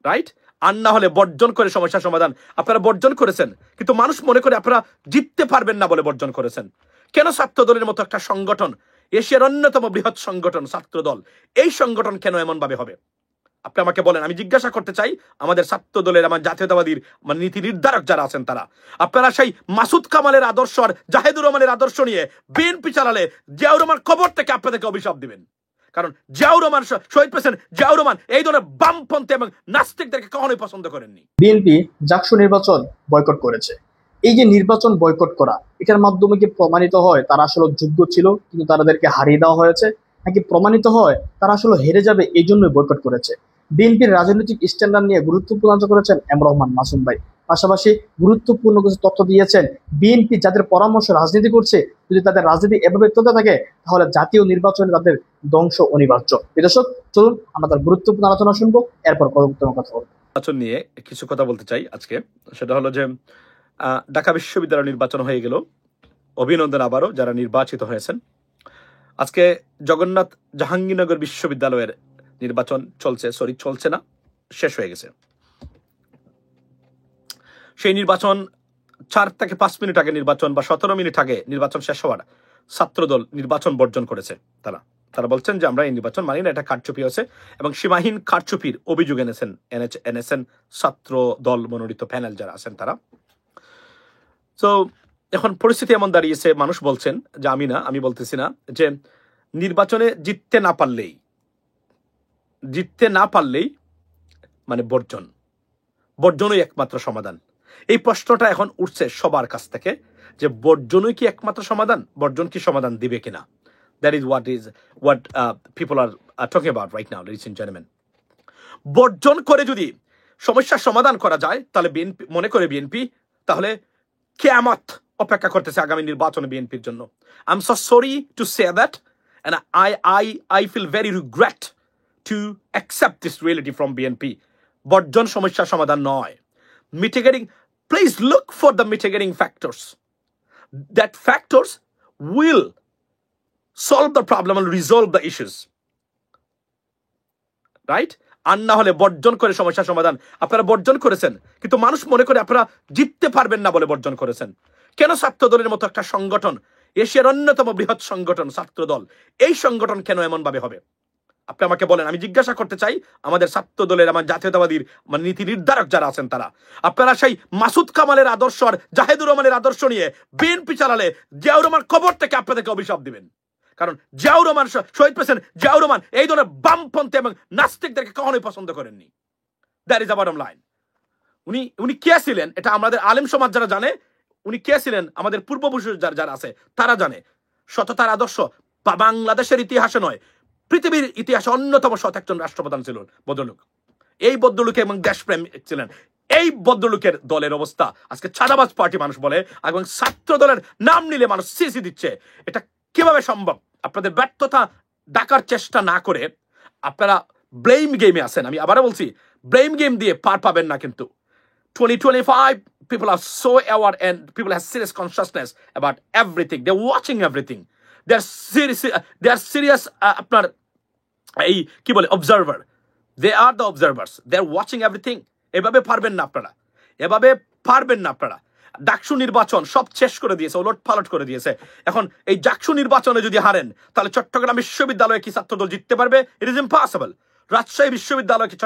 Right? আর না হলে বর্জন করে সমস্যার সমাধান। আপনারা বর্জন করেছেন, কিন্তু মানুষ মনে করে আপনারা জিততে পারবেন না বলে বর্জন করেছেন। কেন ছাত্র দলের মতো একটা সংগঠন, এশিয়ার অন্যতম বৃহৎ সংগঠন ছাত্র দল, এই সংগঠন কেন এমন ভাবে হবে? আপনি আমাকে বলেন। আমি জিজ্ঞাসা করতে চাই আমাদের ছাত্র দলের, আমার জাতীয়তাবাদীর নীতি নির্ধারক যারা আছেন তারা, আপনারা সেই মাসুদ কামালের আদর্শ আর জাহেদুর রহমানের আদর্শ নিয়ে বিএনপি চালালে জিয়াউর রহমান কবর থেকে আপনাদেরকে অভিশাপ দিবেন। কারণ জিয়াউর রহমান, শহীদ প্রেসিডেন্ট জিয়াউর রহমান এই ধরনের বামপন্থী এবং নাস্তিকদেরকে কখনোই পছন্দ করেননি। বিএনপি জাকসু নির্বাচন বয়কট করেছে। এই যে নির্বাচন বয়কট করা, এটার মাধ্যমে কি প্রমাণিত হয় তারা আসলে যোগ্য ছিল কিন্তু তাদেরকে হারিয়ে দেওয়া হয়েছে, নাকি প্রমাণিত হয় তারা আসলে হেরে যাবে এই জন্যই বয়কট করেছে? বিএনপির রাজনৈতিক স্ট্যান্ডার্ড নিয়ে গুরুত্বপূর্ণ আলোচনা করেছেন এম রহমান মাসুম ভাই। পাশাপাশি গুরুত্বপূর্ণ কিছু তথ্য দিয়েছেন, বিএনপি যাদের পরামর্শ রাজনীতি করছে, যদি তাদের রাজনীতি এভাবে চলতে থাকে তাহলে জাতীয় নির্বাচনে তাদের ধ্বংস অনিবার্য। দর্শক, চলুন আমরা তার গুরুত্বপূর্ণ আলোচনা শুনবো, এরপর পরবর্তী কথা বলবো। নির্বাচন নিয়ে কিছু কথা বলতে চাই আজকে। সেটা হলো যে ঢাকা বিশ্ববিদ্যালয় নির্বাচন হয়ে গেল। অভিনন্দন আবারও যারা নির্বাচিত হয়েছেন। আজকে জগন্নাথ জাহাঙ্গীরনগর বিশ্ববিদ্যালয়ের নির্বাচন চলছে না, শেষ হয়ে গেছে। সেই নির্বাচন 4 থেকে 5 মিনিট আগে নির্বাচন বা 17 মিনিট আগে নির্বাচন শেষ হওয়ার ছাত্রদল নির্বাচন বর্জন করেছে। তারা বলছেন যে আমরা এই নির্বাচন মানি না, এটা কারচুপি হয়েছে, এবং সীমাহীন কারচুপির অভিযোগ এনেছেন ছাত্র দল মনোনীত প্যানেল যারা আছেন তারা। তো এখন পরিস্থিতি এমন দাঁড়িয়েছে, মানুষ বলছেন যে আমি বলতেছি না, যে নির্বাচনে জিততে না পারলেই মানে বর্জনই একমাত্র সমাধান। এই প্রশ্নটা এখন উঠছে সবার কাছ থেকে, যে বর্জনই কি একমাত্র সমাধান? বর্জন কি সমাধান দিবে কিনা? That is what people are talking about right now, ladies and gentleman. বর্জন করে যদি সমস্যার সমাধান করা যায়, তাহলে বিএনপি তাহলে কিয়ামত অপেক্ষা করতেছে আগামী নির্বাচনে বিএনপির জন্য। I am so sorry to say that, and I feel very regret to accept this reality from BNP. বর্জন সমস্যার সমাধান নয়। Please look for the mitigating factors. That factors will solve the problem and resolve the issues. Right? আর না হলে বর্জন করে সমস্যার সমাধান। আপনারা বর্জন করেছেন, কিন্তু মানুষ মনে করে আপনারা জিততে পারবেন না বলে বর্জন করেছেন। কেন ছাত্র দলের মতো একটা সংগঠন, এশিয়ার অন্যতম বৃহৎ সংগঠন ছাত্র দল, এই সংগঠন কেন এমন ভাবে হবে? আপনি আমাকে বলেন। আমি জিজ্ঞাসা করতে চাই আমাদের ছাত্র দলের, আমার জাতীয়তাবাদীর নীতি নির্ধারক যারা আছেন তারা, আপনারা সেই মাসুদ কামালের আদর্শ আর জাহেদুর রহমানের আদর্শ নিয়ে বিএনপি চালালে জিয়াউর রহমান কবর থেকে আপনাদেরকে অভিশাপ দিবেন। কারণ জিয়াউর রহমান, শহীদ প্রেসিডেন্ট জিয়াউর রহমান এই ধরনের বামপন্থী এবং নাস্তিকদেরকে কখনোই পছন্দ করেননি। That is the bottom line. উনি কে ছিলেন এটা আমাদের আলেম সমাজ যারা জানে, উনি কে ছিলেন আমাদের পূর্বপুরুষ যারা আছে তারা জানে। সততার আদর্শ বাংলাদেশের ইতিহাসে নয়, পৃথিবীর ইতিহাসে অন্যতম সৎ একজন রাষ্ট্রপ্রধান ছিলেন ভদ্রলোক। এই ভদ্রলোক এবং দেশপ্রেম ছিলেন। এই ভদ্রলোকের দলের অবস্থা আজকে ছাদাবাজ পার্টি মানুষ বলে, এবং ছাত্র দলের নাম নিলে মানুষ সিসি দিচ্ছে। এটা কিভাবে সম্ভব? আপনাদের ব্যর্থতা ডাকার চেষ্টা না করে আপনারা ব্লেম গেমে আছেন। আমি আবারও বলছি, ব্লেম গেম দিয়ে পার পাবেন না। কিন্তু 2025 people are so aware and people have serious consciousness about everything. They're watching everything. They are serious আপনার এই কি বলে observer. They are the observers, they are watching everything. এভাবে পারবেন না আপনারা। ডাকসু নির্বাচন সব শেষ করে দিয়েছে, ওলট পালট করে দিয়েছে। এখন এই ডাকসু নির্বাচনে যদি হারেন, তাহলে চট্টগ্রাম বিশ্ববিদ্যালয়ে কি ছাত্রদল জিততে পারবে? It is impossible. রাজশাহী বিশ্ববিদ্যালয়ে কি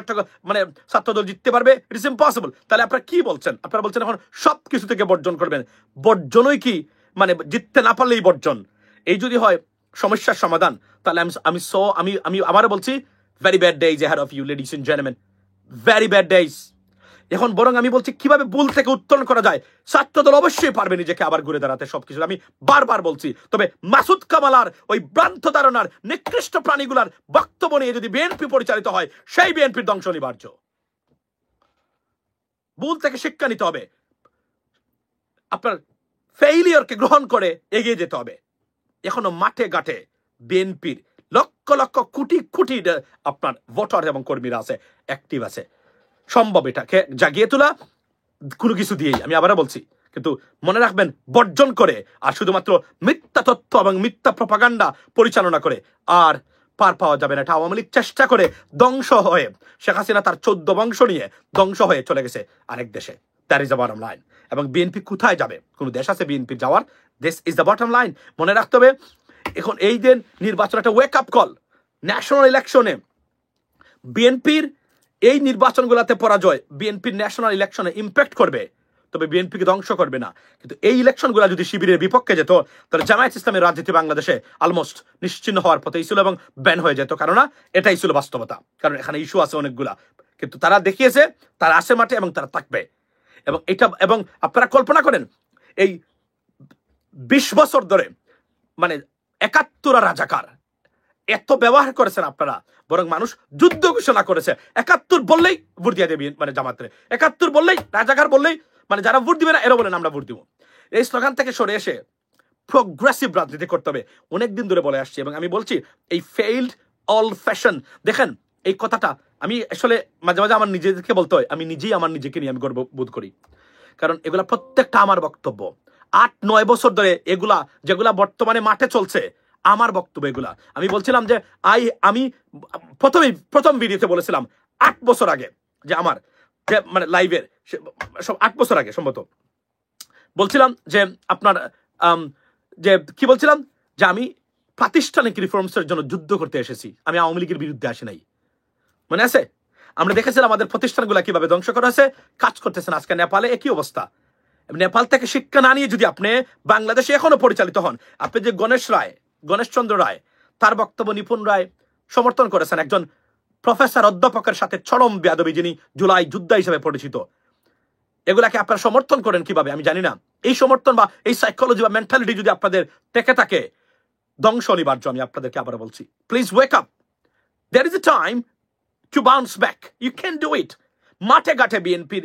ছাত্রদল জিততে পারবে? It is impossible. তাহলে আপনারা কি বলছেন? আপনারা বলছেন এখন সবকিছু থেকে বর্জন করবেন। বর্জনই কি জিততে না পারলেই বর্জন? এই যদি হয় সমস্যার সমাধান, তাহলে আমি আবারও বলছি, very bad days ahead of you, ladies and gentlemen, very bad days. এখন বরং আমি বলছি কিভাবে ভুল থেকে উত্তরণ করা যায়। ছাত্রদল অবশ্যই পারবে নিজেকে আবার ঘুরে দাঁড়াতে সবকিছু, আমি বারবার বলছি। তবে মাসুদ কামালার ওই ভ্রান্ত ধারণার নিকৃষ্ট প্রাণীগুলার বক্তব্য নিয়ে যদি বিএনপি পরিচালিত হয়, সেই বিএনপির ধ্বংস অনিবার্য। ভুল থেকে শিক্ষা নিতে হবে, আপনার ফেইলিয়রকে গ্রহণ করে এগিয়ে যেতে হবে। এখনো মাঠে ঘাটে বিএনপির লক্ষ লক্ষ কোটি আপনার ভোটার এবং কর্মীরা আছে, অ্যাক্টিভ আছে। সম্ভব এটাকে জাগিয়ে তোলা কোনো কিছু দিয়েই, আমি আবারও বলছি। কিন্তু মনে রাখবেন, বর্জন করে আর শুধুমাত্র মিথ্যা তথ্য এবং মিথ্যা প্রপাগান্ডা পরিচালনা করে আর পার পাওয়া যাবে না। এটা আওয়ামী লীগ চেষ্টা করে ধ্বংস হয়ে, শেখ হাসিনা তার 14 বংশ নিয়ে ধ্বংস হয়ে চলে গেছে আরেক দেশে। That is the bottom line. এবং বিএনপি কোথায় যাবে? কোনো দেশ আছে বিএনপি যাওয়ার? This is the bottom line. মনে রাখতে হবে, এখন এই দিন নির্বাচন একটা ওয়েক আপ কল। ন্যাশনাল ইলেকশনে বিএনপির এই নির্বাচনগুলোতে পরাজয় বিএনপির ন্যাশনাল ইলেকশনে ইম্প্যাক্ট করবে, তবে বিএনপিকে ধ্বংস করবে না। কিন্তু এই ইলেকশনগুলো যদি শিবিরের বিপক্ষে যেত, তাহলে জামায়াত ইসলামের রাজনীতি বাংলাদেশে অলমোস্ট নিশ্চিহ্ন হওয়ার পথে ছিল এবং ব্যান হয়ে যেত। কারণ এটাই ছিল বাস্তবতা। কারণ এখানে ইস্যু আছে অনেকগুলা, কিন্তু তারা দেখিয়েছে তারা আসে মাঠে এবং তারা থাকবে। এবং এটা, এবং আপনারা কল্পনা করেন এই 20 বছর ধরে মানে 71 রাজাকার এত ব্যবহার করেছেন আপনারা, বরং মানুষ যুদ্ধ ঘোষণা করেছে। 71 বললেই ভোট দিয়ে দেবেন, মানে জামাতে 71 বললেই, রাজাকার বললেই মানে যারা ভোট দিবে না এরা বলেন আমরা ভোট দিব। এই স্লোগান থেকে সরে এসে প্রোগ্রেসিভ রাজনীতি করতে হবে, অনেকদিন ধরে বলে আসছি। এবং আমি বলছি এই ফেইল্ড অল ফ্যাশন, দেখেন এই কথাটা আমি আসলে মাঝে মাঝে আমার নিজেকে বলতে হয়, আমি নিজেই আমার নিজেকে নিয়ে আমি গর্ববোধ করি। কারণ এগুলা প্রত্যেকটা আমার বক্তব্য। 8-9 বছর ধরে এগুলা যেগুলা বর্তমানে মাঠে চলছে আমার বক্তব্য এগুলা। আমি বলছিলাম যে আমি প্রথম ভিডিওতে বলেছিলাম 8 বছর আগে, যে আমার যে মানে লাইভের সব 8 বছর আগে সম্ভবত বলছিলাম যে আপনার যে কি বলছিলাম, যে আমি প্রাতিষ্ঠানিক রিফর্মসের জন্য যুদ্ধ করতে এসেছি, আমি আওয়ামী লীগের বিরুদ্ধে আসি নাই। মনে আছে? আমরা দেখেছিলাম আমাদের প্রতিষ্ঠানগুলো কিভাবে ধ্বংস করা হয়েছে, কাজ করতেছেন। আজকে নেপালে একই অবস্থা। নেপাল থেকে শিক্ষা না নিয়ে যদি আপনি বাংলাদেশে এখনো পরিচালিত হন, আপনি যে গণেশচন্দ্র রায় তার বক্তব্য নিপুণ রায় সমর্থন করেছেন, একজন প্রফেসর অধ্যাপকের সাথে চরম বেয়াদবি, যিনি জুলাই যোদ্ধা হিসেবে পরিচিত, এগুলাকে আপনারা সমর্থন করেন কিভাবে আমি জানি না। এই সমর্থন বা এই সাইকোলজি বা মেন্টালিটি যদি আপনাদের থেকে থাকে, ধ্বংস অনিবার্য। আমি আপনাদেরকে আবার বলছি, please wake up. There is a time to bounce back. You can do it. মাঠে ঘাটে বিএনপির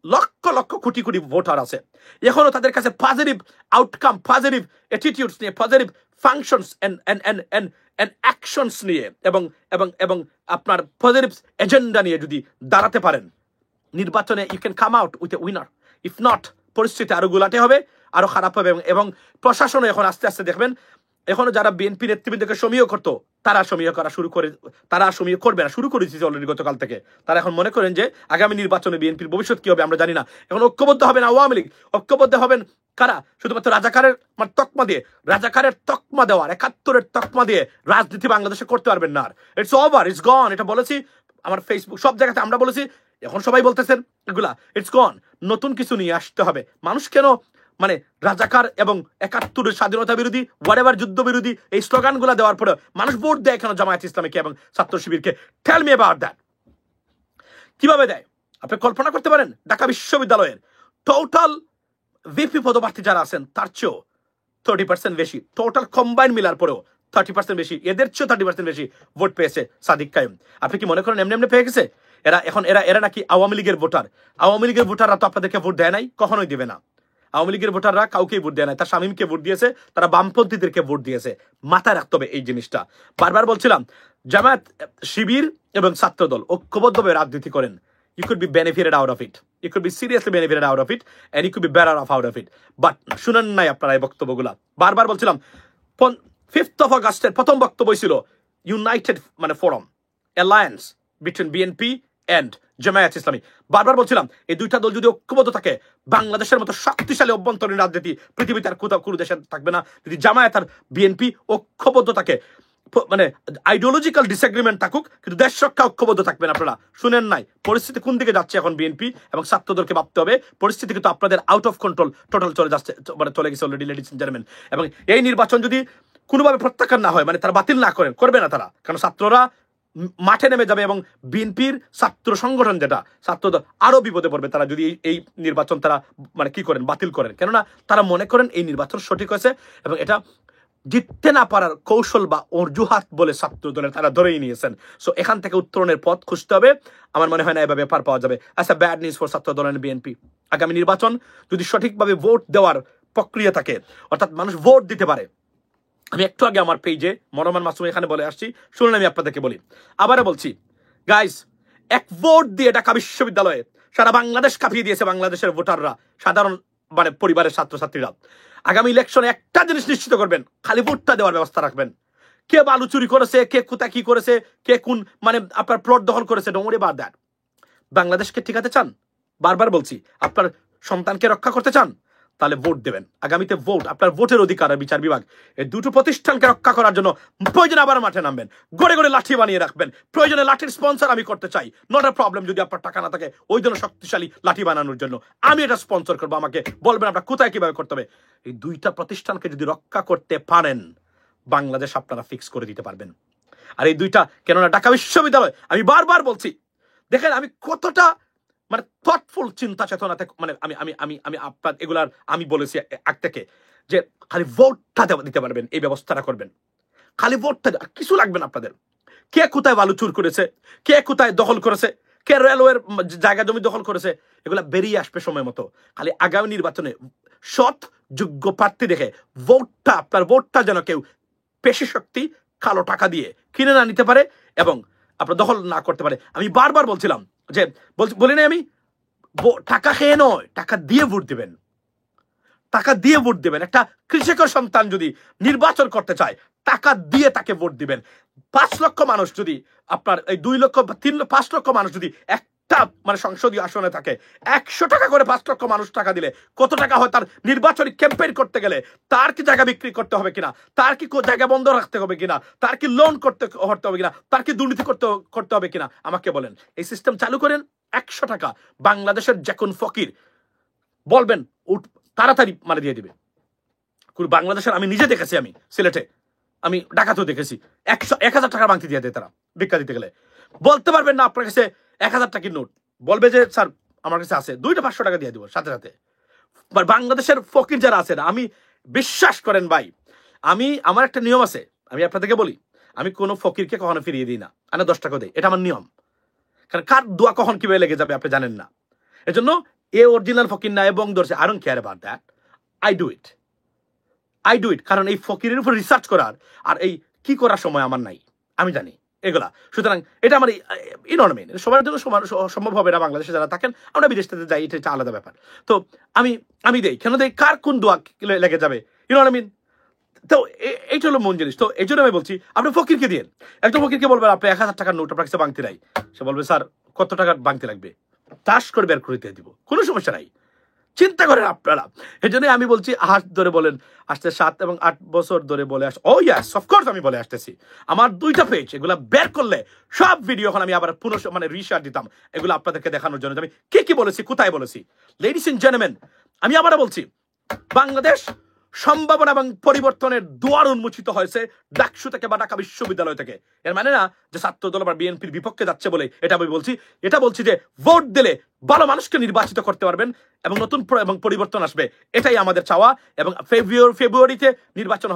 লক্ষ লক্ষ কোটি কোটি ভোটার আছে, এখনো তাদের কাছে পজিটিভ আউটকাম, পজিটিভ অ্যাটিটিউডস নিয়ে, পজিটিভ ফাংশনস এন্ড অ্যাকশনস নিয়ে এবং এবং এবং আপনার পজিটিভ এজেন্ডা নিয়ে যদি দাঁড়াতে পারেন, নির্বাচনে you can come out with a winner. If not, পরিস্থিতি আরো গোলাটে হবে, আরো খারাপ হবে। এবং প্রশাসনও এখন আস্তে আস্তে দেখবেন, এখনো যারা বিএনপি নেতৃবৃন্দকে সমীহ করতো তারা সমীহ করা শুরু করে, তারা সমীহ করবে না, শুরু করে দিয়েছে অলরেডি গতকাল থেকে। তারা এখন মনে করেন যে আগামী নির্বাচনে বিএনপির ভবিষ্যৎ কি হবে আমরা জানি না। এখন ঐক্যবদ্ধ হবেন আওয়ামী লীগ, ঐক্যবদ্ধ হবেন কারা? শুধুমাত্র রাজাকারের তকমা দিয়ে, রাজাকারের তকমা দেওয়ার, 71-এর তকমা দিয়ে রাজনীতি বাংলাদেশে করতে পারবেন না। আর ইটস ওভার, ইটস গন। এটা বলেছি আমার ফেসবুক সব জায়গাতে আমরা বলেছি, এখন সবাই বলতেছেন এগুলা ইটস গন। নতুন কিছু নিয়ে আসতে হবে। মানুষ কেন মানে রাজাকার এবং 71-এর স্বাধীনতা বিরোধী, হোয়াটএভার যুদ্ধ বিরোধী এই স্লোগানগুলো দেওয়ার পরে মানুষ ভোট দেয় কেন জামায়াত ইসলামীকে এবং ছাত্র শিবিরকে? Tell me about that. কিভাবে দেয় আপনি কল্পনা করতে পারেন? ঢাকা বিশ্ববিদ্যালয়ের টোটাল ভিপি পদপ্রার্থী যারা আছেন তার চেয়েও 30% বেশি, টোটাল কম্বাইন মিলার পরেও 30% বেশি, এদের চেয়েও 30% বেশি ভোট পেয়েছে সাদিক কায়েম। আপনি কি মনে করেন এমনি এমনি পেয়ে গেছে? এরা নাকি আওয়ামী লীগের ভোটার? আওয়ামী লীগের ভোটাররা তো আপনাদেরকে ভোট দেয় নাই, কখনোই দিবে না। আওয়ামী লীগের ভোটাররা কাউকেই ভোট দেয় নাই। তার শামীমকে ভোট দিয়েছে, তারা বামপন্থীদেরকে ভোট দিয়েছে। মাথায় রাখতে হবে এই জিনিসটা। বারবার বলছিলাম, জামায়াত, শিবির এবং ছাত্রদল ঐক্যবদ্ধভাবে রাজনীতি করেন, you could be benefited out of it. You could be seriously benefited out of it and you could be better off out of it. But শুনেন নাই আপনারা এই বক্তব্যগুলা। বারবার বলছিলাম 5th of August প্রথম বক্তব্য ছিল ইউনাইটেড মানে forum, alliance between BNP and Jamaat Islami. বারবার বলছিলাম এই দুইটা দল যদি ঐক্যবদ্ধ থাকে, বাংলাদেশের মতো শক্তিশালী অভ্যন্তরীণ রাজনীতি পৃথিবীতে আর কোথাও কোনো দেশে থাকবে না। যদি জামায়াত আর বিএনপি ঐক্যবদ্ধ থাকে, মানে আইডিওলজিক্যাল ডিসএগ্রিমেন্ট থাকুক, কিন্তু দেশ রক্ষা ঐক্যবদ্ধ থাকবেন। আপনারা শুনেন নাই পরিস্থিতি কোন দিকে যাচ্ছে এখন? বিএনপি এবং ছাত্রদলকে ভাবতে হবে, পরিস্থিতি কিন্তু আপনাদের আউট অফ কন্ট্রোল টোটাল চলে যাচ্ছে, মানে চলে গেছে অলরেডি, লেডিস এন্ড জেন্টলম্যান। এবং এই নির্বাচন যদি কোনোভাবে প্রত্যাখ্যান না হয়, মানে তারা বাতিল না করেন, করবে না তারা, কারণ ছাত্ররা মাঠে নেমে যাবে এবং বিএনপির ছাত্র সংগঠন যেটা ছাত্রদল আরো বিপদে পড়বে তারা যদি এই নির্বাচন তারা মানে কি করেন, বাতিল করেন। কেননা তারা মনে করেন এই নির্বাচন সঠিক হয়েছে এবং এটা জিততে না পারার কৌশল বা অজুহাত বলে ছাত্র দলের তারা ধরেই নিয়েছেন। সো এখান থেকে উত্তরণের পথ খুঁজতে হবে। আমার মনে হয় না এভাবে পার পাওয়া যাবে। আচ্ছা, ব্যাড নিউজ ফর ছাত্র দল এন্ড বিএনপি। আগামী নির্বাচন যদি সঠিকভাবে ভোট দেওয়ার প্রক্রিয়া থাকে, অর্থাৎ মানুষ ভোট দিতে পারে। আমি একটু আগে আমার পেজে মনোমান মাসুম এখানে বলে আসছি, শুনুন আমি আপনাদেরকে বলি, আবারও বলছি গাইস, এক ভোট দিয়ে ঢাকা বিশ্ববিদ্যালয়ে সারা বাংলাদেশ কাঁপিয়ে দিয়েছে বাংলাদেশের ভোটাররা, সাধারণ মানে পরিবারের ছাত্রছাত্রীরা। আগামী ইলেকশনে একটা জিনিস নিশ্চিত করবেন, খালি ভোটটা দেওয়ার ব্যবস্থা রাখবেন। কে বালু চুরি করেছে, কে কোথায় কি করেছে, কে কোন মানে আপনার প্লট দখল করেছে, ডোন্ট ওয়ারি অ্যাবাউট দ্যাট। বাংলাদেশকে ঠিকাতে চান, বারবার বলছি, আপনার সন্তানকে রক্ষা করতে চান, তাহলে ভোট দেবেন। আগামীতে ভোট, আপনার ভোটের অধিকার আর বিচার বিভাগ, এই দুটো প্রতিষ্ঠানকে রক্ষা করার জন্য প্রয়োজনে আবার মাঠে নামবেন, গড়ে গড়ে লাঠি বানিয়ে রাখবেন। প্রয়োজনে লাঠির স্পন্সর আমি করতে চাই, নট আ প্রবলেম। যদি আপনার টাকা না থাকে ওই জন্য শক্তিশালী লাঠি বানানোর জন্য, আমি এটা স্পন্সর করবো। আমাকে বলবেন আপনার কোথায় কিভাবে করতে হবে। এই দুইটা প্রতিষ্ঠানকে যদি রক্ষা করতে পারেন, বাংলাদেশ আপনারা ফিক্স করে দিতে পারবেন। আর এই দুইটা, কেননা ঢাকা বিশ্ববিদ্যালয়, আমি বারবার বলছি, দেখেন আমি কতটা মানে থটফুল চিন্তা চেতনাতে, মানে আমি আমি আমি আমি আপনার এগুলার আমি বলেছি আগ থেকে, যে খালি ভোটটা দিতে পারবেন, এই ব্যবস্থাটা করবেন। খালি ভোটটা, কিছু লাগবে না আপনাদের। কে কোথায় বালু চুর করেছে, কে কোথায় দখল করেছে, কে রেলওয়ের জায়গা জমি দখল করেছে, এগুলা বেরিয়ে আসবে সময় মতো। খালি আগামী নির্বাচনে সৎ যোগ্য প্রার্থী দেখে ভোটটা, আপনার ভোটটা যেন কেউ পেশি শক্তি কালো টাকা দিয়ে কিনে না নিতে পারে এবং আপনার দখল না করতে পারে। আমি বারবার বলছিলাম যে, বলি না আমি, টাকা খেয়ে নয়, টাকা দিয়ে ভোট দিবেন, টাকা দিয়ে ভোট দিবেন। একটা কৃষকের সন্তান যদি নির্বাচন করতে চায়, টাকা দিয়ে তাকে ভোট দিবেন। 5 লক্ষ মানুষ যদি, আপনার এই 2 লক্ষ 5 লক্ষ মানুষ যদি একটা মানে সংসদীয় আসনে থাকে, 100 টাকা করে 5 লক্ষ মানুষ টাকা দিলে কত টাকা হয় তার নির্বাচনী ক্যাম্পেইন করতে গেলে। তার কি জায়গা বিক্রি করতে হবে কিনা, তার কি জায়গা বন্ধ রাখতে হবে কিনা, তার কি লোন করতে হবে কিনা, তার কি দুর্নীতি করতে হবে কিনা, আমাকে বলেন। এই সিস্টেম চালু করেন। 100 টাকা বাংলাদেশের যে কোন ফকির বলবেন তাড়াতাড়ি মানে দিয়ে দিবে। বাংলাদেশের আমি নিজে দেখেছি, আমি সিলেটে, আমি ঢাকাতেও দেখেছি, 1000 টাকার বাংতি দিয়ে দেয় তারা ভিক্ষা দিতে গেলে। বলতে পারবেন না আপনার কাছে 1000 টাকার নোট, বলবে যে স্যার আমার কাছে আছে, 2টা 500 টাকা দিয়ে দিব সাথে সাথে। বাংলাদেশের ফকির যারা আছেন, আমি বিশ্বাস করেন ভাই, আমার একটা নিয়ম আছে, আমি আপনাদেরকে বলি, আমি কোনো ফকিরকে কখনো ফিরিয়ে দিই না, আমি 10 টাকা দিই, এটা আমার নিয়ম। কারণ কার দোয়া কখন কিভাবে লেগে যাবে আপনি জানেন না। এজন্য অরিজিনাল ফকির না এবং ধরছে, I don't care about that, I do it. কারণ এই ফকিরের উপর রিসার্চ করার আর এই কি করার সময় আমার নাই, আমি জানি এগুলা। সুতরাং এটা আমার ইনরমেন, সবার জন্য সম্ভব হবে না। বাংলাদেশে যারা থাকেন, আমরা বিদেশ থেকে যাই, এটা আলাদা ব্যাপার। তো আমি দেই, কেন দেই, কার কোন দোয়া লেগে যাবে, ইনরমেন। তো এইটা হলো মন জিনিস। তো এই জন্য আমি বলছি, আপনি ফকিরকে দিয়ে, একজন ফকিরকে বলবেন আপনি 1000 টাকার নোট আপনার কাছে বাংতি নাই, সে বলবে স্যার কত টাকার বাংতি লাগবে, তাস করে বের করে দিয়ে দিব, কোনো সমস্যা নাই, চিন্তা করেন আপনারা। এই জন্য আমি বলছি, হাত ধরে বলেন আসতে 7 এবং 8 বছর ধরে বলে আস, ও ইয়াস অফকোর্স আমি বলে আসতেছি। আমার 2টা পেজ, এগুলা বের করলে সব ভিডিও এখন আমি আবার মানে রিশার দিতাম, এগুলো আপনাদেরকে দেখানোর জন্য আমি কি বলেছি, কোথায় বলেছি। লেডিস এন্ড জেন্টলম্যান, আমি আবারও বলছি, বাংলাদেশ সম্ভাবনা এবং পরিবর্তনের দুয়ার উন্মোচিত হয়েছে ডাকসু থেকে বা ঢাকা বিশ্ববিদ্যালয় থেকে। এর মানে না যে ছাত্র দল বা বিএনপির বিপক্ষে যাচ্ছে বলে এটা আমি বলছি। এটা বলছি যে ভোট দিলে ভালো মানুষকে নির্বাচিত করতে পারবেন এবং নতুন এবং পরিবর্তন আসবে, এটাই আমাদের চাওয়া। এবং ফেব্রুয়ারিতে নির্বাচন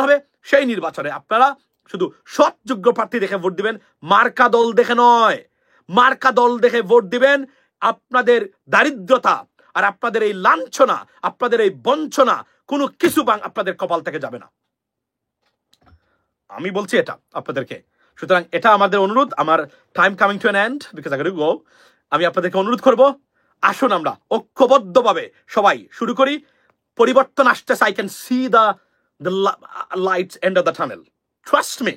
হবে, সেই নির্বাচনে আপনারা শুধু সৎ যোগ্য প্রার্থী দেখে ভোট দিবেন, মার্কা দল দেখে নয়। মার্কা দল দেখে ভোট দিবেন। আপনাদের দারিদ্রতা আর আপনাদের এই লাঞ্ছনা, আপনাদের এই বঞ্চনা, কোনো কিছু আপনাদের কপাল থেকে যাবে না, আমি বলছি এটা আপনাদেরকে। সুতরাং এটা আমাদের অনুরোধ। আমার time coming to an end, because I got to go. আমি আপনাদেরকে অনুরোধ করব, আসুন আমরা ঐক্যবদ্ধভাবে সবাই শুরু করি। পরিবর্তন আসতেছে, I can see the lights end of the tunnel, trust me.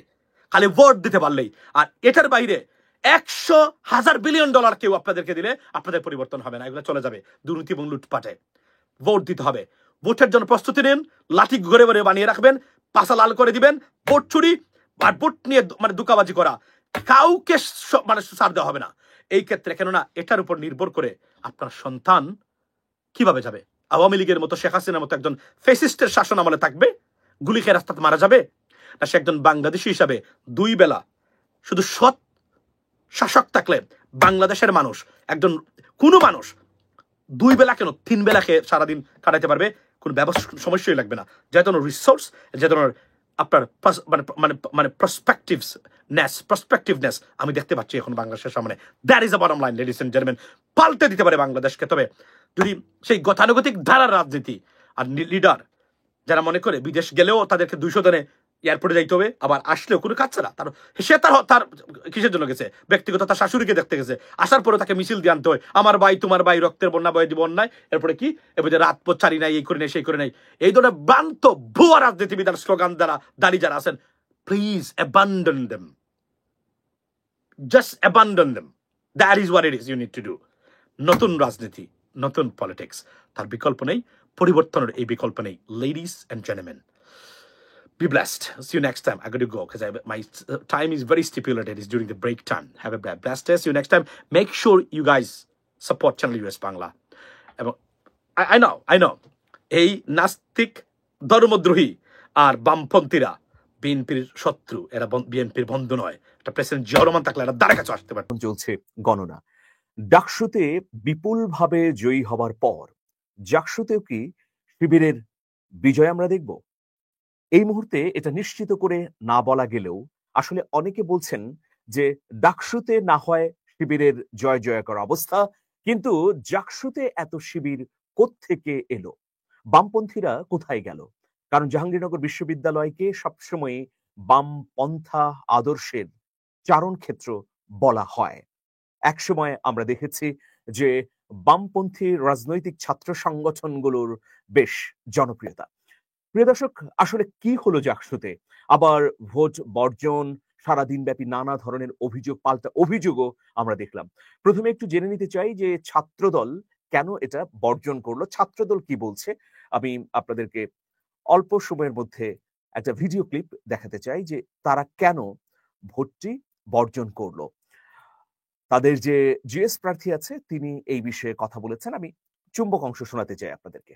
খালি ভোট দিতে পারলেই। আর এটার বাইরে 100,000 বিলিয়ন ডলার কেউ আপনাদেরকে দিলে আপনাদের পরিবর্তন হবে না, এগুলো চলে যাবে দুর্নীতি এবং লুটপাটে। ভোট দিতে হবে, ভোটের জন্য প্রস্তুতি নিন, লাঠি ঘরে ঘরে বানিয়ে রাখবেন, পাশা লাল করে দিবেন। ভোট চুরি আর ভোট নিয়ে মানে দুকাবাজি করা কাউকে মানে ছাড় দেওয়া হবে না এই ক্ষেত্রে। কেননা এটার উপর নির্ভর করে আপনার সন্তান কিভাবে যাবে। আওয়ামী লীগের মতো, শেখ হাসিনার মতো একজন ফেসিস্টের শাসন আমলে থাকবে, গুলি খেয়ে রাস্তাতে মারা যাবে, না সে একজন বাংলাদেশি হিসাবে 2 বেলা শুধু সৎ শাসক থাকলে বাংলাদেশের মানুষ, একজন কোনো মানুষ 2 বেলা কেন 3 বেলা খেয়ে সারাদিন কাটাইতে পারবে, কোনো সমস্যাই লাগবে না। যে ধরনের রিসোর্স, যে ধরনের আপনার মানে প্রসপেক্টিভনেস আমি দেখতে পাচ্ছি এখন বাংলাদেশের সামনে। That is a bottom line, ladies and gentleman. পাল্টে দিতে পারে বাংলাদেশকে। তবে যদি সেই গতানুগতিক ধারার রাজনীতি আর লিডার যারা মনে করে বিদেশ গেলেও তাদেরকে 200 দিনে এয়ারপোর্টে যাইতে হবে, আবার আসলেও কোনো কাজ ছাড়া সে তার তার কিসের জন্য গেছে, ব্যক্তিগত তার শাশুড়িকে দেখতে গেছে, আসার পরে তাকে মিছিল দিয়ে আনতে হয়, আমার ভাই তোমার ভাই রক্তের বন্যা বয়ে দিব অন্যায়, এরপরে কি এবারে রাত পথ ছাড়ি নাই, এই করে নাই সেই করে নাই, এই ধরনের ভ্রান্ত ভুয়া রাজনীতিবিদার স্লোগান দ্বারা দাঁড়িয়ে যারা আছেন, please abandon them, just abandon them, that is what it is you need to do. নতুন রাজনীতি, নতুন পলিটিক্স, তার বিকল্প নেই, পরিবর্তনের এই বিকল্প নেই। Ladies and gentleman, be blessed. See you next time. I got to go because my time is very stipulated. It's during the break time. Have a blessed day. See you next time. Make sure you guys support Channel US Bangla. I know. এই নাস্তিক ধর্মদ্রোহী আর বামপন্থীরা বিএনপির শত্রু, এরা বিএনপির বন্ধু নয়। এটা প্রেসিডেন্ট জিয়াউর রহমান থাকলে এরা দ্বারে কাছে আসতে পারে। চলছে গণনা। ডাকসুতে বিপুলভাবে জয়ী হবার পর জাকসুতেও কি শিবিরের বিজয় আমরা দেখব? এই মুহূর্তে এটা নিশ্চিত করে না বলা গেলেও আসলে অনেকে বলছেন যে ডাকসুতে না হয় শিবিরের জয় জয়কার অবস্থা, কিন্তু জাকসুতে এত শিবির কোত্থেকে এলো? বামপন্থীরা কোথায় গেল? কারণ জাহাঙ্গীরনগর বিশ্ববিদ্যালয়কে সবসময় বামপন্থা আদর্শের চারণ ক্ষেত্র বলা হয়। একসময় আমরা দেখেছি যে বামপন্থী রাজনৈতিক ছাত্র সংগঠনগুলোর বেশ জনপ্রিয়তা। প্রিয় দর্শক, আসলে কি হলো জাকসুতে? আবার ভোট বর্জন, সারাদিন ব্যাপী নানা ধরনের অভিযোগ, পাল্টা অভিযোগও আমরা দেখলাম। প্রথমে একটু জেনে নিতে চাই যে ছাত্রদল কেন এটা বর্জন করলো, ছাত্রদল কি বলছে। আমি আপনাদেরকে অল্প সময়ের মধ্যে একটা ভিডিও ক্লিপ দেখাতে চাই যে তারা কেন ভোটটি বর্জন করলো। তাদের যে জিএস প্রার্থী আছে তিনি এই বিষয়ে কথা বলেছেন, আমি চুম্বক অংশ শোনাতে চাই আপনাদেরকে।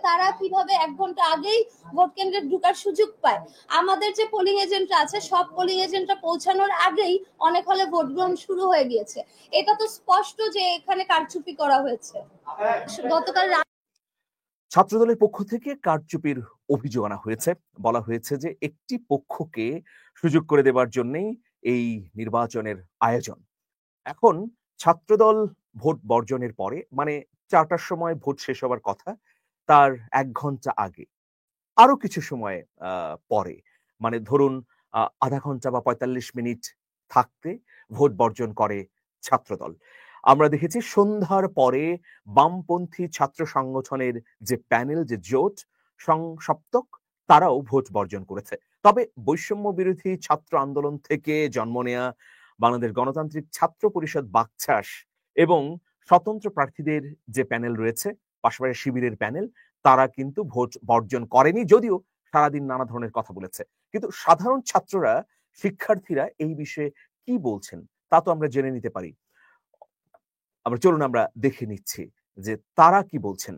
তারা কিভাবে 1 ঘন্টা আগেই ভোট কেন্দ্রে ঢোকার সুযোগ পায়। আমাদের যে পোলিং এজেন্টরা আছে, সব পোলিং এজেন্টরা পৌঁছানোর আগেই অনেক হলে ভোট গ্রহণ শুরু হয়ে গিয়েছে। এটা তো স্পষ্ট যে এখানে কারচুপি করা হয়েছে। গতকাল ছাত্রদলের পক্ষ থেকে কারচুপির অভিযোগ আনা হয়েছে। বলা হয়েছে যে একটি পক্ষকে সুযোগ করে দেবার জন্যই এই নির্বাচনের আয়োজন। এখন ছাত্রদল ভোট বর্জনের পরে, মানে 4টার সময় ভোট শেষ হবার কথা, তার 1 ঘন্টা আগে আরো কিছু সময় পরে, মানে ধরুন আধা ঘন্টা বা 45 মিনিট থাকতে ভোট বর্জন করে ছাত্রদল। আমরা দেখেছি সন্ধ্যার পরে বামপন্থী ছাত্র সংগঠনের যে প্যানেল, যে জোট সংসপ্তক, তারাও ভোট বর্জন করেছে। তবে বৈষম্য বিরোধী ছাত্র আন্দোলন থেকে জন্ম নেয়া বাংলাদেশ গণতান্ত্রিক ছাত্র পরিষদ বাকছাস এবং স্বতন্ত্র প্রার্থীদের যে প্যানেল রয়েছে, পাশাপাশি শিবিরের প্যানেল, তারা কিন্তু ভোট বর্জন করেনি, যদিও সারাদিন নানা ধরনের কথা বলেছে। কিন্তু সাধারণ ছাত্ররা, শিক্ষার্থীরা এই বিষয়ে কি বলছেন তা তো আমরা জেনে নিতে পারি। চলুন আমরা দেখে নিচ্ছি যে তারা কি বলছেন।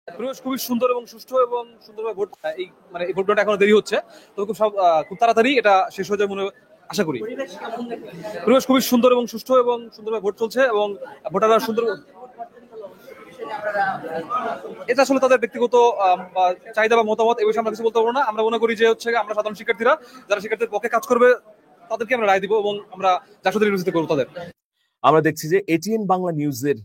পরিবেশ খুবই সুন্দর এবং সুষ্ঠু এবং সুন্দরভাবে ভোট, এই মানে এই ভোটটা এখনো দেরি হচ্ছে, তো খুব তাড়াতাড়ি এটা শেষ হয়ে যায় মনে আশা করি। পরিবেশ খুবই সুন্দর এবং সুষ্ঠু এবং সুন্দরভাবে ভোট চলছে এবং ভোটাররা সুন্দর, এটা আসলে তাদের ব্যক্তিগত চাহিদা বা মতামত, এই বিষয়ে আমরা কিছু বলতে পারবো না। আমরা মনে করি যে হচ্ছে আমরা সাধারণ শিক্ষার্থীরা, যারা শিক্ষার্থীর পক্ষে কাজ করবে, তাদেরকে আমরা রায় দিব এবং আমরা জাকসুতে নির্বাচিত করবো তাদের। আমরা দেখছি যে এটিএন বাংলা নিউজের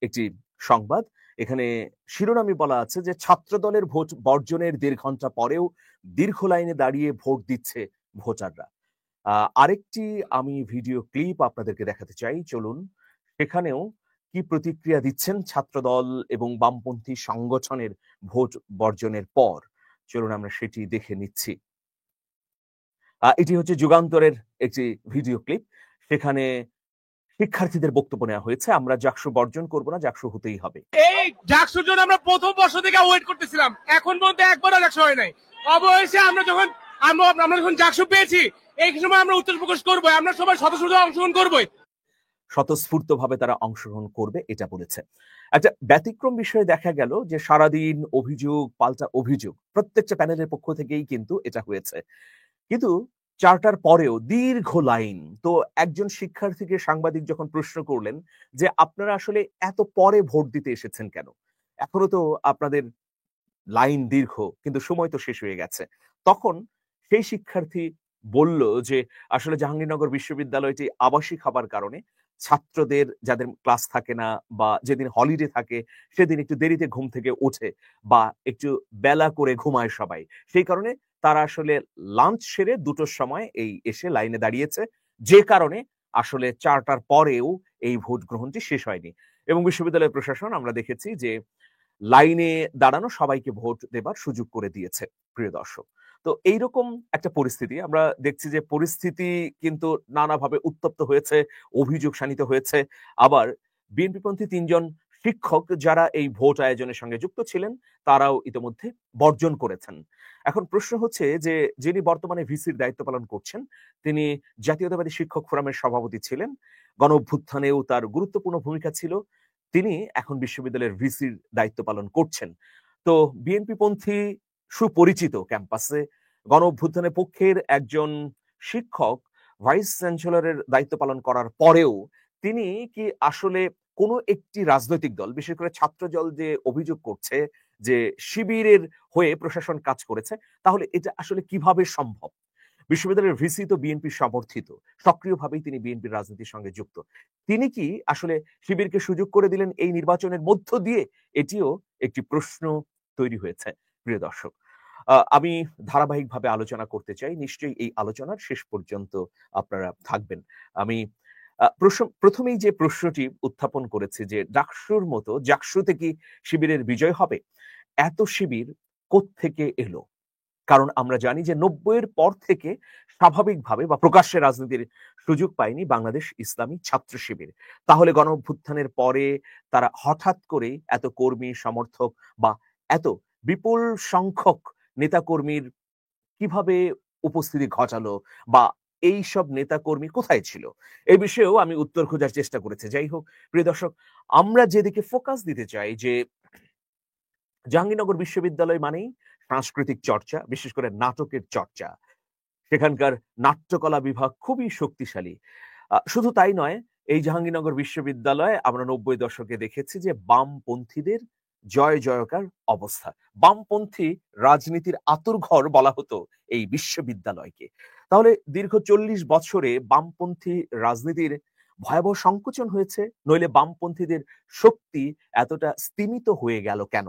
একটি সংবাদ, এখানে শিরোনামে বলা আছে যে ছাত্রদলের ভোট বর্জনের 1.5 ঘন্টা পরেও দীর্ঘ লাইনে দাঁড়িয়ে ভোট দিচ্ছে ভোটাররা। আরেকটি আমি ভিডিও ক্লিপ আপনাদেরকে দেখাতে চাই, চলুন সেখানেও কি প্রতিক্রিয়া দিচ্ছেন ছাত্রদল এবং বামপন্থী সংগঠনের ভোট বর্জনের পর। চলুন আমরা সেটি দেখে নিচ্ছি। এটি হচ্ছে যুগান্তরের একটি ভিডিও ক্লিপ, সেখানে শিক্ষার্থীদের বক্তব্য নেওয়া হয়েছে, আমরা জাকসু বর্জন করব না, জাকসু হতেই হবে। এই জাকসুর জন্য আমরা প্রথম বর্ষ থেকে ওয়েট করতেছিলাম, এখন পর্যন্ত একবারও জাকসু হয় নাই। অবশ্যই আমরা যখন জাকসু পেয়েছি, এই সময় আমরা উত্তর প্রকাশ করবো, আমরা সবাই স্বতঃস্ফূর্ত অংশগ্রহণ করবো, স্বতঃস্ফূর্তভাবে তারা অংশগ্রহণ করবে, এটা বলেছে। একটা ব্যতিক্রম বিষয়ে দেখা গেল যে সারাদিন অভিযোগ, পাল্টা অভিযোগ, প্রত্যেকটা প্যানেলের পক্ষ থেকেই কিন্তু এটা হয়েছে। কিন্তু 4টার পরেও দীর্ঘ লাইন। তো একজন শিক্ষার্থীকে সাংবাদিক যখন প্রশ্ন করলেন যে আপনারা আসলে এত পরে ভোট দিতে এসেছেন কেন, এখনো তো আপনাদের লাইন দীর্ঘ, কিন্তু সময় তো শেষ হয়ে গেছে, তখন সেই শিক্ষার্থী বলল যে আসলে জাহাঙ্গীরনগর বিশ্ববিদ্যালয়টি আবাসিক হবার কারণে ছাত্রদের যাদের ক্লাস থাকে না বা যেদিন হলিডে থাকে সেদিন একটু দেরিতে ঘুম থেকে ওঠে বা একটু বেলা করে ঘুমায় সবাই, সেই কারণে তারা আসলে লাঞ্চ সেরে 2টোর সময় এই এসে লাইনে দাঁড়িয়েছে, যে কারণে আসলে 4টার পরেও এই ভোট গ্রহণটি শেষ হয়নি। এবং বিশ্ববিদ্যালয় প্রশাসন আমরা দেখেছি যে লাইনে দাঁড়ানো সবাইকে ভোট দেবার সুযোগ করে দিয়েছে। প্রিয় দর্শক, তো এইরকম একটা পরিস্থিতি আমরা দেখছি যে পরিস্থিতি কিন্তু নানাভাবে উত্তপ্ত হয়েছে, অভিযোগ শানিত হয়েছে। আবার বিএনপিপন্থী 3জন শিক্ষক যারা এই ভোট আয়োজনের সঙ্গে যুক্ত ছিলেন তারাও ইতিমধ্যে বর্জন করেছেন। এখন প্রশ্ন হচ্ছে যে যিনি বর্তমানে ভিসির দায়িত্ব পালন করছেন তিনি জাতীয়তাবাদী শিক্ষক ফোরামের সভাপতি ছিলেন, গণ অভ্যুত্থানেও তার গুরুত্বপূর্ণ ভূমিকা ছিল, তিনি এখন বিশ্ববিদ্যালয়ের ভিসির দায়িত্ব পালন করছেন। তো বিএনপি পন্থী সুপরিচিত ক্যাম্পাসে গণ অভ্যুত্থানের পক্ষের একজন শিক্ষক ভাইস চ্যান্সেলরের দায়িত্ব পালন করার পরেও তিনি কি আসলে কোনো একটি রাজনৈতিক দল, বিশেষ করে ছাত্রদল যে অভিযোগ করছে যে শিবিরের হয়ে প্রশাসন কাজ করেছে, তাহলে এটা আসলে কিভাবে সম্ভব? বিশ্ববিদ্যালয়ের ভিসি তো বিএনপি সমর্থিত, সক্রিয়ভাবেই তিনি বিএনপির রাজনীতির সঙ্গে যুক্ত। তিনি কি আসলে শিবিরকে সুযোগ করে দিলেন এই নির্বাচনের মধ্য দিয়ে? এটিও একটি প্রশ্ন তৈরি হয়েছে। প্রিয় দর্শক, আমি ধারাবাহিকভাবে আলোচনা করতে চাই, নিশ্চয়ই এই আলোচনার শেষ পর্যন্ত আপনারা থাকবেন। আমি প্রথমেই যে প্রশ্নটি উত্থাপন করেছে যে ডাকসুর মতো জাকসুতে কি শিবিরের বিজয় হবে? এত শিবির কোত্থেকে এলো? কারণ আমরা জানি যে 90-এর পর থেকে স্বাভাবিকভাবে বা প্রকাশ্যে রাজনীতির সুযোগ পায়নি বাংলাদেশ ইসলামী ছাত্র শিবির। তাহলে গণ অভ্যুত্থানের পরে তারা হঠাৎ করে এত কর্মী সমর্থক বা এত বিপুল সংখ্যক নেতাকর্মীর কিভাবে উপস্থিতি ঘটালো, বা এই সব নেতাকর্মী কোথায় ছিল? এই বিষয়েও আমি উত্তর খোঁজার চেষ্টা করেছি। যাই হোক, প্রিয় দর্শক, আমরা যেদিকে ফোকাস দিতে চাই যে জাহাঙ্গীরনগর বিশ্ববিদ্যালয় মানেই সাংস্কৃতিক চর্চা, বিশেষ করে নাটকের চর্চা। সেখানকার নাট্যকলা বিভাগ খুবই শক্তিশালী। শুধু তাই নয়, এই জাহাঙ্গীরনগর বিশ্ববিদ্যালয়ে আমরা 90 দশকে দেখেছি যে বামপন্থীদের জয় জয়কার অবস্থা। বামপন্থী রাজনীতির আঁতুড়ঘর বলা হতো এই বিশ্ববিদ্যালয়কে। তাহলে দীর্ঘ 40 বছরে বামপন্থী রাজনীতির ভয়াবহ সংকোচন হয়েছে, নইলে বামপন্থীদের শক্তি এতটা স্তিমিত হয়ে গেল কেন?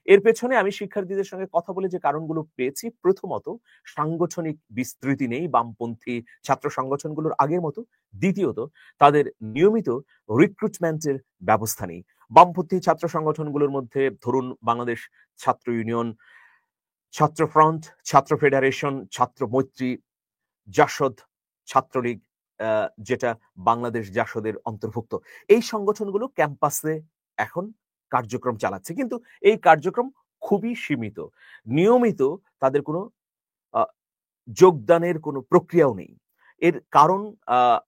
এর পেছনে আমি শিক্ষার্থীদের সঙ্গে কথা বলে যে কারণগুলো পেয়েছি, প্রথমত সাংগঠনিক বিস্তৃতি নেই বামপন্থী ছাত্র সংগঠনগুলোর আগের মতো। দ্বিতীয়ত তাদের নিয়মিত রিক্রুটমেন্টের ব্যবস্থা নেই। বামপন্থী ছাত্র সংগঠনগুলোর মধ্যে ধরুন বাংলাদেশ ছাত্র ইউনিয়ন, ছাত্র ফ্রন্ট, ছাত্র ফেডারেশন, ছাত্র মৈত্রী, জাসদ, ছাত্রলীগ, যেটা বাংলাদেশ জাসদের অন্তর্ভুক্ত, এই সংগঠনগুলো ক্যাম্পাসে এখন কার্যক্রম চালাচ্ছে, কিন্তু এই কার্যক্রম খুবই সীমিত। নিয়মিত তাদের কোনো যোগদানের কোনো প্রক্রিয়াও নেই। এর কারণ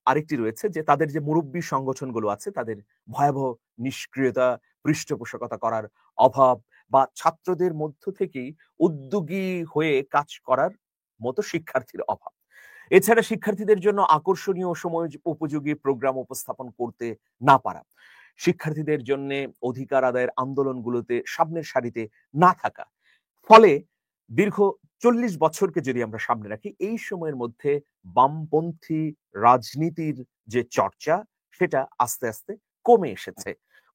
আরেকটি রয়েছে যে তাদের যে মুরব্বী সংগঠনগুলো আছে তাদের ভয়াবহ নিষ্ক্রিয়তা, পৃষ্ঠপোষকতা করার অভাব, বা ছাত্রদের মধ্য থেকেই উদ্যোগী হয়ে কাজ করার মতো শিক্ষার্থীর অভাব। এছাড়া শিক্ষার্থীদের জন্য আকর্ষণীয় সময় উপযোগী প্রোগ্রাম উপস্থাপন করতে না পারা, শিক্ষার্থীদের জন্য অধিকার আদায়ের আন্দোলনগুলোতে সামনের সারিতে না থাকা, ফলে দীর্ঘ 40 বছরকে যদি আমরা সামনে রাখি, এই সময়ের মধ্যে বামপন্থী রাজনীতির যে চর্চা সেটা আস্তে আস্তে কমে এসেছে,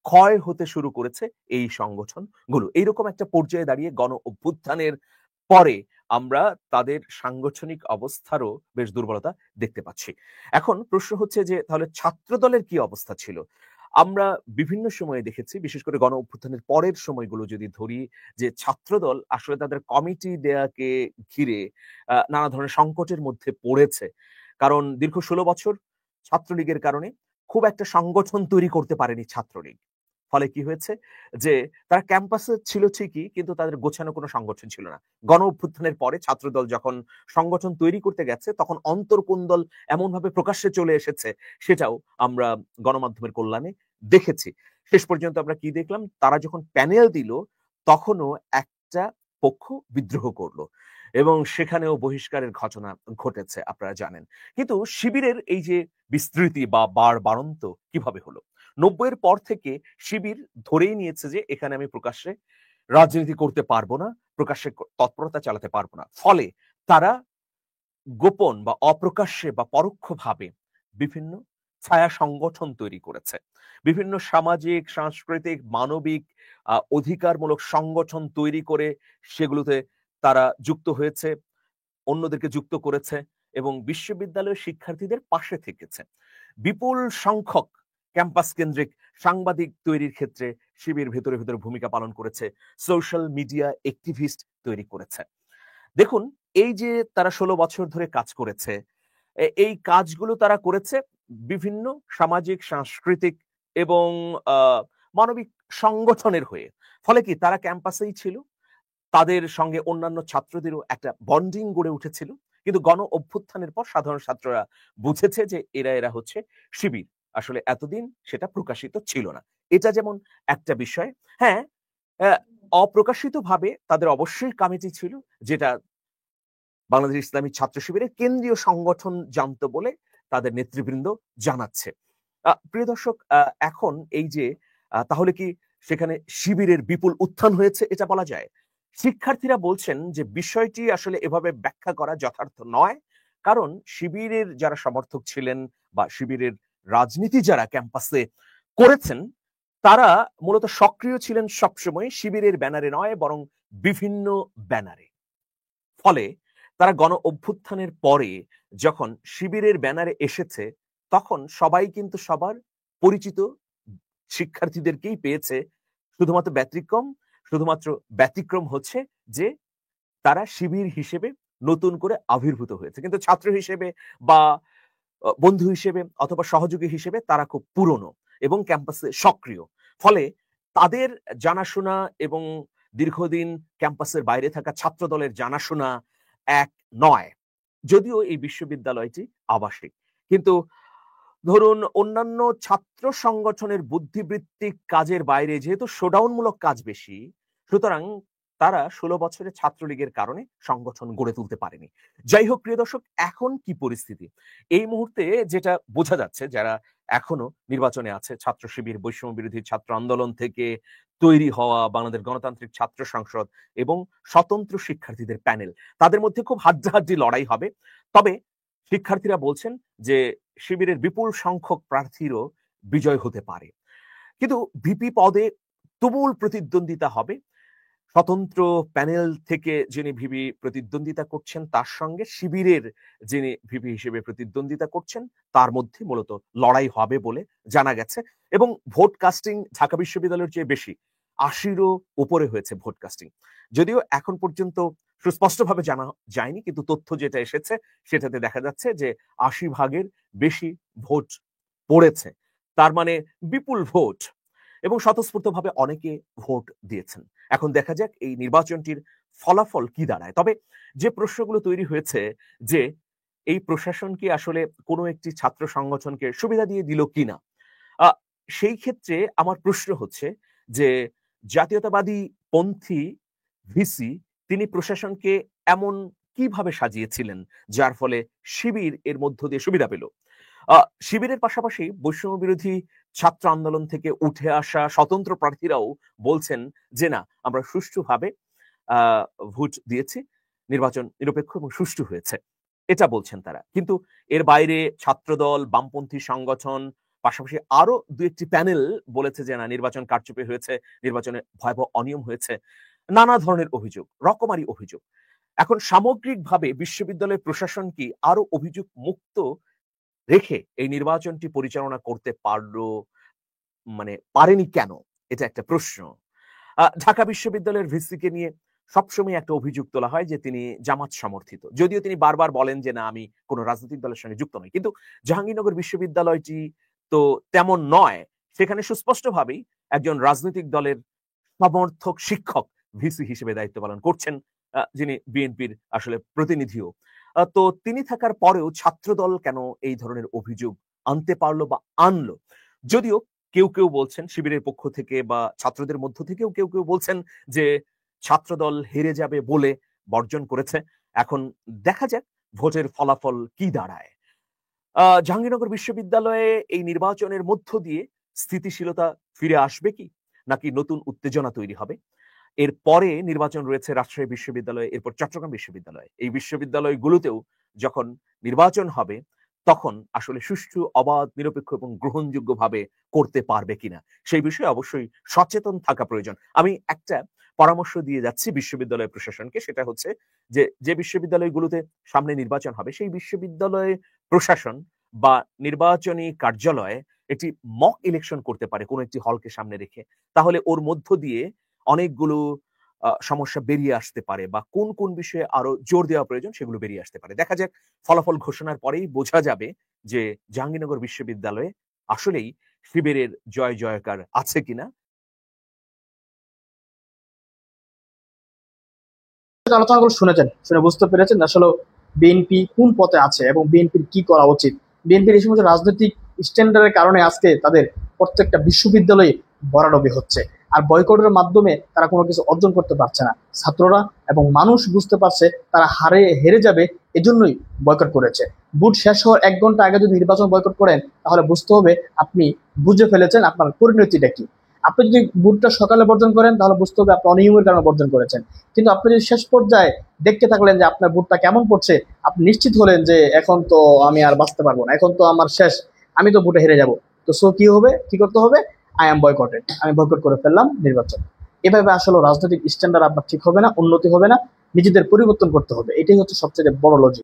ক্ষয় হতে শুরু করেছে এই সংগঠনগুলো। এইরকম একটা পর্যায়ে দাঁড়িয়ে গণ অভ্যুত্থানের পরে আমরা তাদের সাংগঠনিক অবস্থারও বেশ দুর্বলতা দেখতে পাচ্ছি। এখন প্রশ্ন হচ্ছে যে তাহলে ছাত্রদলের কি অবস্থা ছিল? আমরা বিভিন্ন সময়ে দেখেছি, বিশেষ করে গণ অভ্যুত্থানের পরের সময়গুলো যদি ধরি, যে ছাত্রদল আসলে তাদের কমিটি দেয়াকে ঘিরে নানা ধরনের সংকটের মধ্যে পড়েছে। কারণ দীর্ঘ 16 বছর ছাত্রলীগের কারণে খুব একটা সংগঠন তৈরি করতে পারেনি ছাত্রলীগ। ফলে কি হয়েছে যে তারা ক্যাম্পাসে ছিল ঠিকই, কিন্তু তাদের গোছানো কোনো সংগঠন ছিল না। গণ অভ্যুত্থানের পরে ছাত্রদল যখন সংগঠন তৈরি করতে গেছে তখন অন্তর্কোন্দল এমনভাবে প্রকাশ্যে চলে এসেছে, সেটাও আমরা গণমাধ্যমের কল্যাণে দেখেছি। শেষ পর্যন্ত আমরা কি দেখলাম, তারা যখন প্যানেল দিল তখনও একটা পক্ষ বিদ্রোহ করলো এবং সেখানেও বহিষ্কারের ঘটনা ঘটেছে, আপনারা জানেন। কিন্তু শিবিরের এই যে বিস্তৃতি বা বাড়ন্ত কিভাবে হলো? 90-এর পর থেকে শিবির ধরেই নিয়েছে যে এখানে আমি প্রকাশ্যে রাজনীতি করতে পারবো না, প্রকাশ্যে তৎপরতা চালাতে পারবো না। ফলে তারা গোপন বা অপ্রকাশ্যে বা পরোক্ষভাবে বিভিন্ন ছায়া সংগঠন তৈরি করেছে, বিভিন্ন সামাজিক, সাংস্কৃতিক, মানবিক অধিকারমূলক সংগঠন তৈরি করে সেগুলোতে তারা যুক্ত হয়েছে, অন্যদেরকে যুক্ত করেছে এবং বিশ্ববিদ্যালয়ের শিক্ষার্থীদের পাশে থেকেছে। বিপুল সংখ্যক ক্যাম্পাস কেন্দ্রিক সাংবাদিক তৈরির ক্ষেত্রে শিবির ভেতরে ভেতরে ভূমিকা পালন করেছে, সোশ্যাল মিডিয়া অ্যাক্টিভিস্ট তৈরি করেছে। দেখুন, এই যে তারা 16 বছর ধরে কাজ করেছে, এই কাজগুলো তারা করেছে বিভিন্ন সামাজিক, সাংস্কৃতিক এবং মানবিক সংগঠনের হয়ে। ফলে কি তারা ক্যাম্পাসেই ছিল, তাদের সঙ্গে অন্যান্য ছাত্রদেরও একটা বন্ডিং গড়ে উঠেছিল। কিন্তু গণ অভ্যুত্থানের পর সাধারণ ছাত্ররা বুঝেছে যে এরা হচ্ছে শিবির। আসলে এতদিন সেটা প্রকাশিত ছিল না। এটা যেমন একটা বিষয়। হ্যাঁ, অপ্রকাশিতভাবে তাদের অবশ্যই কমিটি ছিল, যেটা বাংলাদেশ ইসলামী ছাত্র শিবিরের কেন্দ্রীয় সংগঠন জানত বলে তাদের নেতৃবৃন্দ জানাচ্ছে। প্রিয় দর্শক, এখন এই যে তাহলে কি সেখানে শিবিরের বিপুল উত্থান হয়েছে এটা বলা যায়? শিক্ষার্থীরা বলছেন যে বিষয়টি আসলে এভাবে ব্যাখ্যা করা যথার্থ নয়, কারণ শিবিরের যারা সমর্থক ছিলেন বা শিবিরের রাজনীতি যারা ক্যাম্পাসে করেছেন, তারা মূলত সক্রিয় ছিলেন সবসময় শিবিরের ব্যানারে নয়, বরং বিভিন্ন ব্যানারে। ফলে তারা গণ অভ্যুত্থানের পরে যখন শিবিরের ব্যানারে এসেছে, তখন সবাই কিন্তু সবার পরিচিত শিক্ষার্থীদেরকেই পেয়েছে। শুধুমাত্র ব্যতিক্রম হচ্ছে যে তারা শিবির হিসেবে নতুন করে আবির্ভূত হয়েছে, কিন্তু ছাত্র হিসেবে বা বন্ধু হিসেবে অথবা সহযোগী হিসেবে তারা খুব পুরনো এবং ক্যাম্পাসে সক্রিয়। ফলে তাদের জানাশোনা এবং দীর্ঘদিন ক্যাম্পাসের বাইরে থাকা ছাত্র দলের জানাশোনা এক নয়। যদিও এই বিশ্ববিদ্যালয়টি আবাসিক, কিন্তু ধরুন অন্যান্য ছাত্র সংগঠনের বুদ্ধিবৃত্তিক কাজের বাইরে যেহেতু শোডাউনমূলক কাজ বেশি, সুতরাং তারা 16 বছরের ছাত্রলীগের কারণে সংগঠন গড়ে তুলতে পারেনি। যাই হোক প্রিয় দর্শক, এখন কি পরিস্থিতি এই মুহূর্তে যেটা বোঝা যাচ্ছে, যারা এখনো নির্বাচনে আছে, ছাত্র শিবির, বৈষম্য বিরোধী ছাত্র আন্দোলন থেকে তৈরি হওয়া বাংলাদেশ গণতান্ত্রিক ছাত্র সংসদ এবং স্বতন্ত্র শিক্ষার্থীদের প্যানেল, তাদের মধ্যে খুব হাড্ডাহাড্ডি লড়াই হবে। তবে শিক্ষার্থীরা বলছেন যে শিবিরের বিপুল সংখ্যক প্রার্থীরও বিজয় হতে পারে, কিন্তু ভিপি পদে তুমুল প্রতিদ্বন্দ্বিতা হবে। স্বতন্ত্র প্যানেল থেকে যিনি ভিপি প্রতিদ্বন্দ্বিতা করছেন, তার সঙ্গে শিবিরের যিনি ভিপি হিসেবে প্রতিদ্বন্দ্বিতা করছেন, তার মধ্যে মূলত লড়াই হবে বলে জানা গেছে। এবং ভোট কাস্টিং ঢাকা বিশ্ববিদ্যালয়ের চেয়ে বেশি, 80-রও উপরে হয়েছে ভোট কাস্টিং। যদিও এখন পর্যন্ত সুস্পষ্টভাবে জানা যায়নি, কিন্তু তথ্য যেটা এসেছে সেটাতে দেখা যাচ্ছে যে 80 ভাগের বেশি ভোট পড়েছে। তার মানে বিপুল ভোট, এবং স্বতঃস্ফূর্তভাবে অনেকে ভোট দিয়েছেন। এখন দেখা যাক এই নির্বাচনটির ফলাফল কি দাঁড়ায়। তবে যে প্রশ্নগুলো তৈরি হয়েছে যে এই প্রশাসন কি আসলে কোনো একটি ছাত্র সংগঠনকে সুবিধা দিয়ে দিল কিনা, সেই ক্ষেত্রে আমার প্রশ্ন হচ্ছে যে জাতীয়তাবাদী পন্থী ভিসি তিনি প্রশাসনকে এমন কিভাবে সাজিয়েছিলেন যার ফলে শিবির এর মধ্য দিয়ে সুবিধা পেল। শিবিরের পাশাপাশি বৈষম্য বিরোধী ছাত্র আন্দোলন থেকে উঠে আসা স্বতন্ত্র প্রার্থীরাও বলছেন যে না, আমরা সুষ্ঠুভাবে ভোট দিয়েছি, নির্বাচন নিরপেক্ষ এবং সুষ্ঠু হয়েছে, এটা বলছেন তারা। কিন্তু এর বাইরে ছাত্রদল, বামপন্থী সংগঠন, পাশাপাশি আরো দু একটি প্যানেল বলেছে যে না, নির্বাচন কারচুপি হয়েছে, নির্বাচনে ভয়াবহ অনিয়ম হয়েছে, নানা ধরনের অভিযোগ, রকমারি অভিযোগ। এখন সামগ্রিকভাবে বিশ্ববিদ্যালয় প্রশাসন কি আরো অভিযোগ মুক্ত রেখে এই নির্বাচনটি পরিচালনা করতে পারেনি কেন, এটা একটা প্রশ্ন। ঢাকা বিশ্ববিদ্যালয়ের ভিসিকে নিয়ে সবসময় একটা অভিযোগ তোলা হয় যে তিনি জামাত সমর্থিত, যদিও তিনি বারবার বলেন যে না, আমি কোনো রাজনৈতিক দলের সঙ্গে যুক্ত নই। কিন্তু জাহাঙ্গীরনগর বিশ্ববিদ্যালয়টি তো তেমন নয়, সেখানে সুস্পষ্টভাবেই একজন রাজনৈতিক দলের সমর্থক শিক্ষক ভিসি হিসেবে দায়িত্ব পালন করছেন, যিনি বিএনপির আসলে প্রতিনিধিও। তো তিনি থাকার পরেও ছাত্রদল কেন এই ধরনের অভিযোগ আনতে পারলো বা আনলো? যদিও কেউ কেউ বলছেন শিবিরের পক্ষ থেকে বা ছাত্রদের মধ্য থেকেও কেউ কেউ বলছেন যে ছাত্রদল হেরে যাবে বলে বর্জন করেছে। এখন দেখা যাক ভোটের ফলাফল কি দাঁড়ায়। জাহাঙ্গীরনগর বিশ্ববিদ্যালয়ে এই নির্বাচনের মধ্য দিয়ে স্থিতিশীলতা ফিরে আসবে কি, নাকি নতুন উত্তেজনা তৈরি হবে? এরপরে নির্বাচন রয়েছে রাজশাহী বিশ্ববিদ্যালয়, এরপর চট্টগ্রাম বিশ্ববিদ্যালয়। এই বিশ্ববিদ্যালয়গুলোতেও যখন নির্বাচন হবে তখন আসলে সুষ্ঠু, অবাধ, নিরপেক্ষ এবং গ্রহণযোগ্যভাবে করতে পারবে কিনা সেই বিষয়ে অবশ্যই সচেতন থাকা প্রয়োজন। আমি একটা পরামর্শ দিয়ে যাচ্ছি বিশ্ববিদ্যালয় প্রশাসনকে, সেটা হচ্ছে যে বিশ্ববিদ্যালয়গুলোতে সামনে নির্বাচন হবে সেই বিশ্ববিদ্যালয় প্রশাসন বা নির্বাচনী কার্যালয়ে একটি মক ইলেকশন করতে পারে কোনো একটি হলকে সামনে রেখে। তাহলে ওর মধ্য দিয়ে অনেকগুলো সমস্যা বেরিয়ে আসতে পারে বা কোন কোন বিষয়ে আরো জোর দেওয়া প্রয়োজন সেগুলো বেরিয়ে আসতে পারে। দেখা যাক, ফলাফল ঘোষণার পরেই বোঝা যাবে যে জাহাঙ্গীরনগর বিশ্ববিদ্যালয়ে আসলেই শিবিরের জয় জয়কার আছে কিনা। আলোচনাগুলো শুনেছেন, শুনে বুঝতে পেরেছেন আসলে বিএনপি কোন পথে আছে এবং বিএনপির কি করা উচিত। বিএনপির এই সমস্ত রাজনৈতিক স্ট্যান্ডার্ডের কারণে আজকে তাদের প্রত্যেকটা বিশ্ববিদ্যালয়ে ভরাডুবি হচ্ছে, আর বয়কটের মাধ্যমে তারা কোনো কিছু অর্জন করতে পারছে না। ছাত্ররা এবং মানুষ বুঝতে পারছে তারা হেরে যাবে, এজন্যই বয়কট করেছে। ভোট শেষ হওয়ার 1 ঘন্টা আগে যদি নির্বাচন বয়কট করেন তাহলে বুঝতে হবে আপনি বুঝে ফেলেছেন আপনার পরিণতিটা কি। আপনি যদি ভোটটা সকালে বর্জন করেন তাহলে বুঝতে হবে আপনি অনিয়মের কারণে বর্জন করেছেন। কিন্তু আপনি যদি শেষ পর্যায়ে দেখতে থাকলেন যে আপনার ভোটটা কেমন পড়ছে, আপনি নিশ্চিত হলেন যে এখন তো আমি আর বাঁচতে পারবো না, এখন তো আমার শেষ, আমি তো ভোটে হেরে যাব। তো কি হবে, কি করতে হবে? আই এম বয়কটেড, আমি বয়কট করে ফেললাম নির্বাচন। এভাবে আসলে রাজনৈতিক স্ট্যান্ডার্ড আপনার ঠিক হবে না, উন্নতি হবে না, নিজেদের পরিবর্তন করতে হবে। এটাই হচ্ছে সবচেয়ে বড় লজিক।